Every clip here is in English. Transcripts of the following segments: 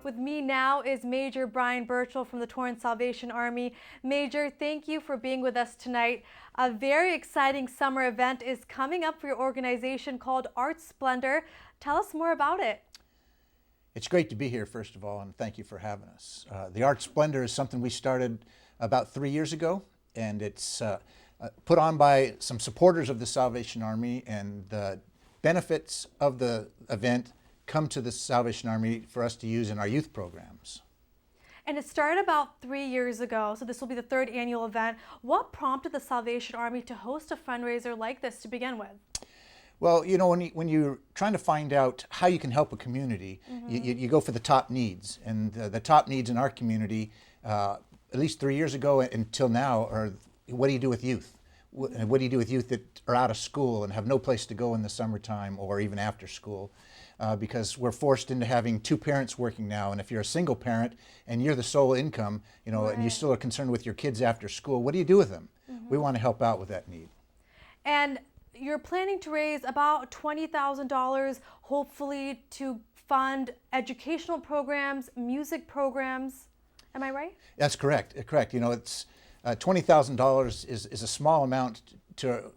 With me now is Major Brian Bearchell from the Torrance Salvation Army. Major, thank you for being with us tonight. A very exciting summer event is coming up for your organization called Art Splendor. Tell us more about it. It's great to be here, first of all, and thank you for having us. The Art Splendor is something we started about 3 years ago, and it's put on by some supporters of the Salvation Army, and the benefits of the event come to the Salvation Army for us to use in our youth programs. And it started about 3 years ago, so this will be the third annual event. What prompted the Salvation Army to host a fundraiser like this to begin with? Well, you know, when you're trying to find out how you can help a community, you go for the top needs. And the top needs in our community, at least 3 years ago until now, are what do you do with youth? What do you do with youth that are out of school and have no place to go in the summertime or even after school? Because we're forced into having two parents working now, and if you're a single parent and you're the sole income, you know, and you still are concerned with your kids after school, what do you do with them? We want to help out with that need. And you're planning to raise about $20,000, hopefully, to fund educational programs, music programs. Am I right? That's correct. Correct. You know, it's $20,000 is a small amount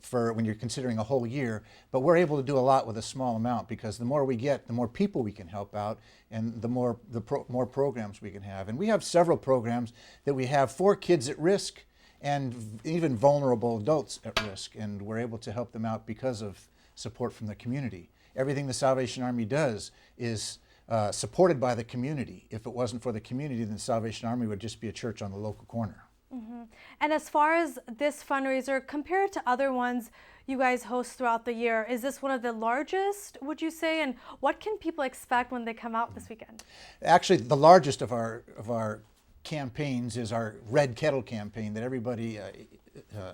for when you're considering a whole year, but we're able to do a lot with a small amount, because the more we get, the more people we can help out, and the more programs we can have. And we have several programs that we have for kids at risk and even vulnerable adults at risk, and we're able to help them out because of support from the community. Everything the Salvation Army does is supported by the community. If it wasn't for the community, then the Salvation Army would just be a church on the local corner. And as far as this fundraiser, compared to other ones you guys host throughout the year, is this one of the largest, would you say? And what can people expect when they come out this weekend? Actually, the largest of our campaigns is our Red Kettle campaign that everybody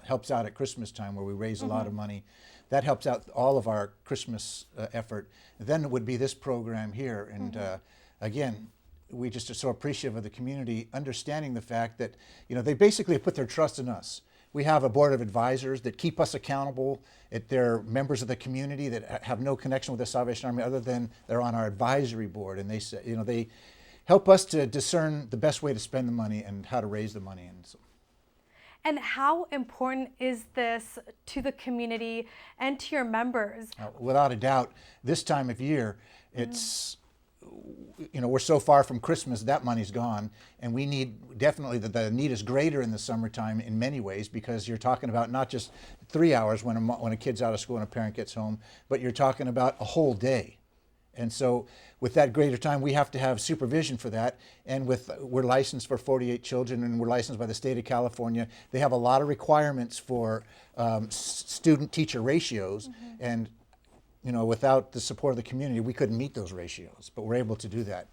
helps out at Christmas time, where we raise a lot of money. That helps out all of our Christmas effort. Then it would be this program here. And again, we just are so appreciative of the community understanding the fact that, you know, they basically put their trust in us. We have a board of advisors that keep us accountable. They're members of the community that have no connection with the Salvation Army other than they're on our advisory board, and they say, you know, they help us to discern the best way to spend the money and how to raise the money. And how important is this to the community and to your members? Without a doubt, this time of year, it's you know, we're so far from Christmas, that money's gone, and we need, definitely the need is greater in the summertime in many ways, because you're talking about not just 3 hours when a kid's out of school and a parent gets home, but you're talking about a whole day. And so with that greater time, we have to have supervision for that. And we're licensed for 48 children, and we're licensed by the state of California. They have a lot of requirements for student-teacher ratios, and you know, without the support of the community, we couldn't meet those ratios, but we're able to do that.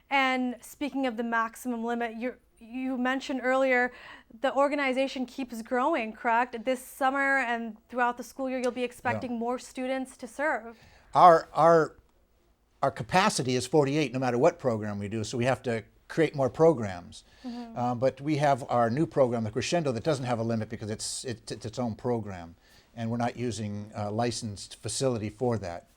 And speaking of the maximum limit, you mentioned earlier the organization keeps growing, correct? This summer and throughout the school year, you'll be expecting more students to serve. Our capacity is 48 no matter what program we do, so we have to create more programs. But we have our new program, the Crescendo, that doesn't have a limit because it's its own program, and we're not using a licensed facility for that.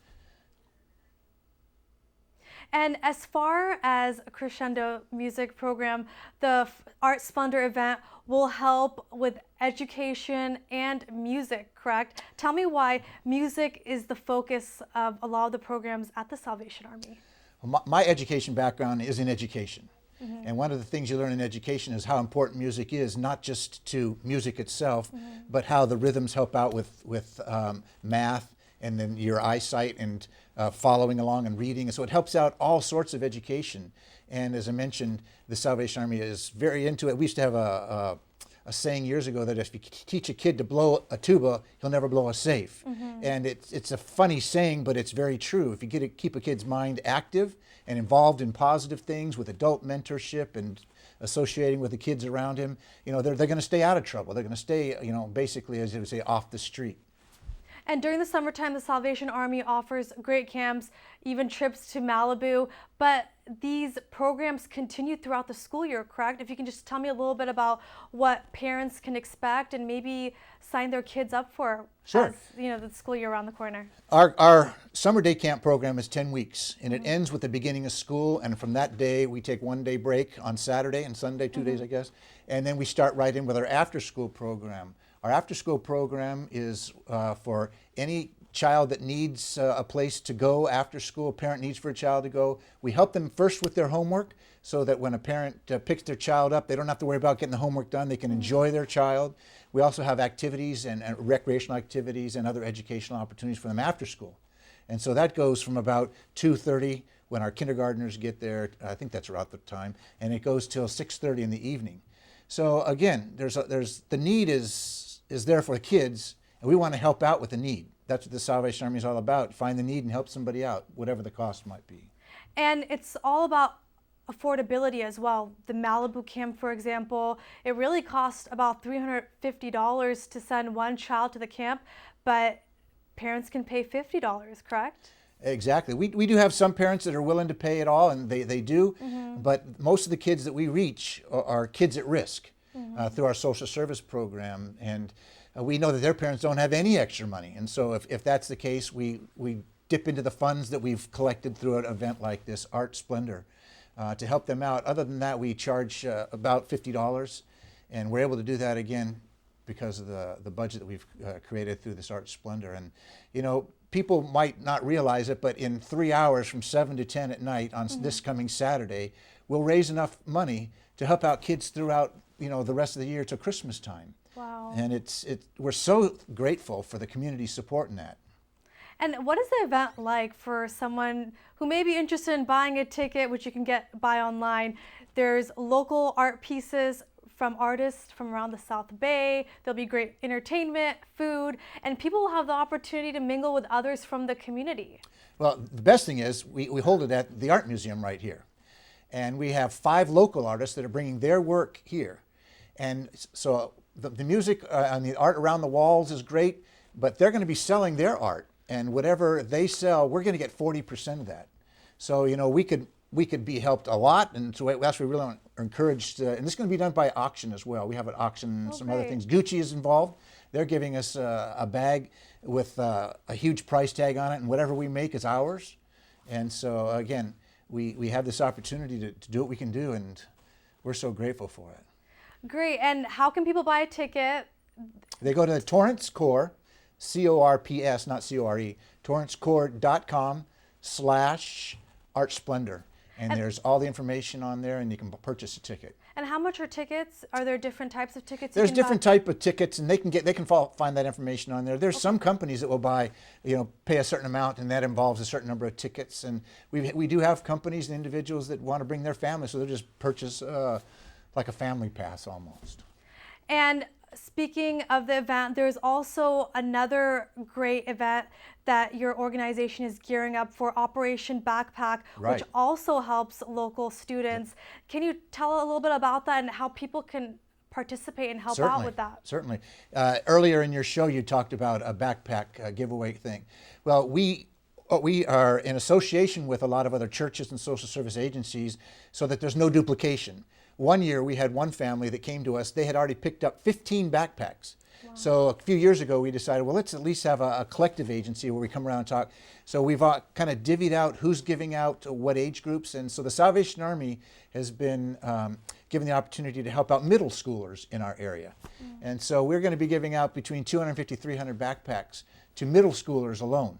And as far as a Crescendo music program, the Art Splendor event will help with education and music, correct? Tell me why music is the focus of a lot of the programs at the Salvation Army. My education background is in education. And one of the things you learn in education is how important music is, not just to music itself, but how the rhythms help out with math, and then your eyesight, and following along and reading. And so it helps out all sorts of education. And as I mentioned, the Salvation Army is very into it. We used to have a saying years ago that if you teach a kid to blow a tuba, he'll never blow a safe. And it's a funny saying, but it's very true. If you keep a kid's mind active and involved in positive things with adult mentorship and associating with the kids around him, you know, they're going to stay out of trouble. They're going to stay, you know, basically, as you would say, off the street. And during the summertime, the Salvation Army offers great camps, even trips to Malibu. But these programs continue throughout the school year, correct? If you can just tell me a little bit about what parents can expect and maybe sign their kids up for Sure. as, the school year around the corner. Our summer day camp program is 10 weeks, and it ends with the beginning of school, and from that day we take 1 day break on Saturday and Sunday, 2 days I guess, and then we start right in with our after school program. Our after school program is for any child that needs a place to go after school, a parent needs for a child to go. We help them first with their homework so that when a parent picks their child up, they don't have to worry about getting the homework done. They can enjoy their child. We also have activities and recreational activities and other educational opportunities for them after school. And so that goes from about 2:30 when our kindergartners get there, I think that's about the time, and it goes till 6:30 in the evening. So again, the need is there for the kids, and we want to help out with the need. That's what the Salvation Army is all about. Find the need and help somebody out, whatever the cost might be. And it's all about affordability as well. The Malibu camp, for example, it really costs about $350 to send one child to the camp, but parents can pay $50, correct? Exactly. We do have some parents that are willing to pay it all, and they do, but most of the kids that we reach are kids at risk through our social service program, and we know that their parents don't have any extra money, and so if that's the case, we dip into the funds that we've collected through an event like this, Art Splendor, to help them out. Other than that, we charge about $50, and we're able to do that again because of the budget that we've created through this Art Splendor. And people might not realize it, but in 3 hours from 7 to 10 at night on this coming Saturday, we'll raise enough money to help out kids throughout the rest of the year till Christmas time. Wow. And we're so grateful for the community support in that. And what is the event like for someone who may be interested in buying a ticket, which you can buy online? There's local art pieces from artists from around the South Bay. There'll be great entertainment, food, and people will have the opportunity to mingle with others from the community. Well, the best thing is we hold it at the Art Museum right here. And we have 5 local artists that are bringing their work here. And so the music and the art around the walls is great, but they're going to be selling their art. And whatever they sell, we're going to get 40% of that. So, we could be helped a lot, and so that's what we really are encouraged. And this is going to be done by auction as well. We have an auction and some other things. Gucci is involved. They're giving us a bag with a huge price tag on it, and whatever we make is ours. And so, again, we have this opportunity to do what we can do, and we're so grateful for it. Great. And how can people buy a ticket? They go to the Torrance Core, CORPS, not CORE, torrancecore.com/Art Splendor. And there's all the information on there, and you can purchase a ticket. And how much are tickets? Are there different types of tickets? There's different type of tickets, and they can find that information on there. There's some companies that will buy, pay a certain amount, and that involves a certain number of tickets. And we do have companies and individuals that want to bring their family, so they'll just purchase like a family pass almost. And speaking of the event, there's also another great event that your organization is gearing up for, Operation Backpack, which also helps local students. Can you tell a little bit about that and how people can participate and help out with that? Certainly. Earlier in your show, you talked about a backpack giveaway thing. Well, we are in association with a lot of other churches and social service agencies so that there's no duplication. One year we had one family that came to us. They had already picked up 15 backpacks. Wow. So a few years ago we decided, well, let's at least have a collective agency where we come around and talk. So we've kind of divvied out who's giving out what age groups. And so the Salvation Army has been given the opportunity to help out middle schoolers in our area. And so we're going to be giving out between 250, 300 backpacks to middle schoolers alone.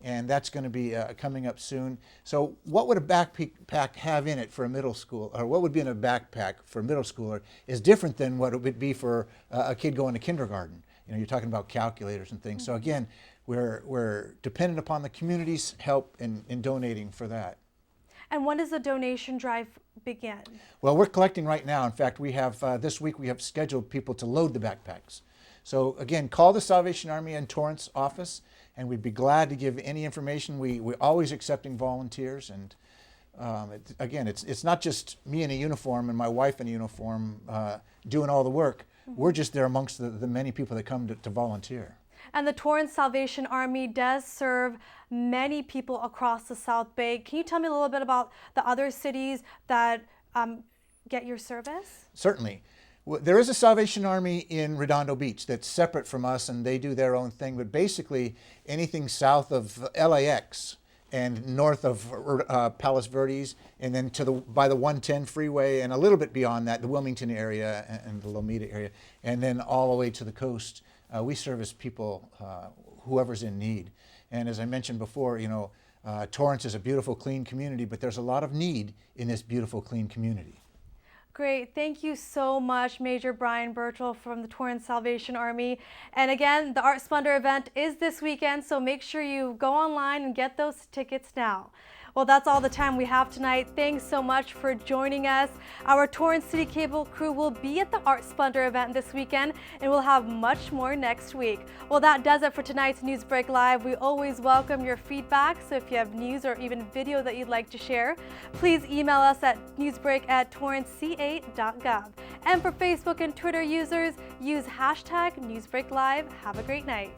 And that's going to be coming up soon. So what would a backpack have in it for a middle school, or what would be in a backpack for a middle schooler is different than what it would be for a kid going to kindergarten. You're talking about calculators and things. So again, we're dependent upon the community's help in donating for that. And when does the donation drive begin? Well, we're collecting right now. In fact, we have this week we have scheduled people to load the backpacks. So again, call the Salvation Army and Torrance office, and we'd be glad to give any information. We're always accepting volunteers, and again, it's not just me in a uniform and my wife in a uniform doing all the work. We're just there amongst the many people that come to volunteer. And the Torrance Salvation Army does serve many people across the South Bay. Can you tell me a little bit about the other cities that get your service? Certainly. There is a Salvation Army in Redondo Beach that's separate from us, and they do their own thing. But basically, anything south of LAX and north of Palos Verdes, and then by the 110 freeway, and a little bit beyond that, the Wilmington area and the Lomita area, and then all the way to the coast, we service people, whoever's in need. And as I mentioned before, Torrance is a beautiful, clean community, but there's a lot of need in this beautiful, clean community. Great. Thank you so much, Major Brian Bearchell from the Torrance Salvation Army. And again, the Art Splendor event is this weekend, so make sure you go online and get those tickets now. Well, that's all the time we have tonight. Thanks so much for joining us. Our Torrance CitiCABLE crew will be at the Art Splendor event this weekend, and we'll have much more next week. Well, that does it for tonight's NewsBreak Live. We always welcome your feedback, so if you have news or even video that you'd like to share, please email us at newsbreak@torranceca.gov. And for Facebook and Twitter users, use #NewsBreakLive. Have a great night.